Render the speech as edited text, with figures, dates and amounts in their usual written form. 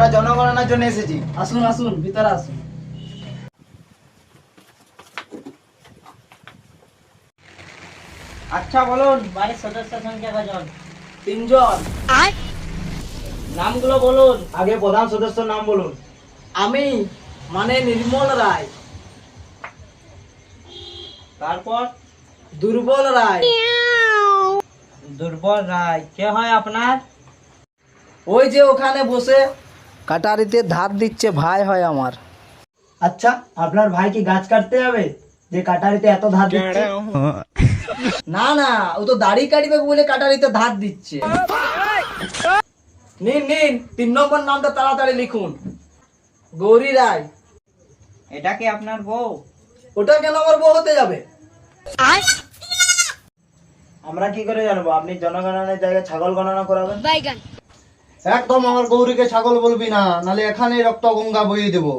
আমরা জনগণনার জন্য এসেছি। আসুন আসুন, ভিতরে আসুন। আচ্ছা বলুন, বাড়ির সদস্য সংখ্যা কজন? 3 জন। নামগুলো বলুন। আগে প্রধান সদস্যর নাম বলুন। আমি মানে নির্মল রায়। তারপর দুর্বল রায়। দুর্বল রায়। কে হয় আপনার? ওই যে ওখানে বসে কাটারিতে ধার দিচ্ছে, ভাই হয় আমার। আচ্ছা, আপনার ভাই কি গাছ কাটতে যাবে যে কাটারিতে এত ধার দিচ্ছে? না না, ও তো দাড়ি কাটবে বলে কাটারিতে ধার দিচ্ছে। নিন নিন, 3 নম্বর নামটা তাড়াতাড়ি লিখুন। গৌরী রায়। এটা কি আপনার বউ? ওটা কেন আমার বউ হতে যাবে? আমরা কি করে জানবো আপনি জনগণনার জায়গায় ছাগল গণনা করাবেন? একদম আমার গৌরীকে ছাগল বলবি না, নালে এখানেই রক্ত গঙ্গা বইয়ে দেবো।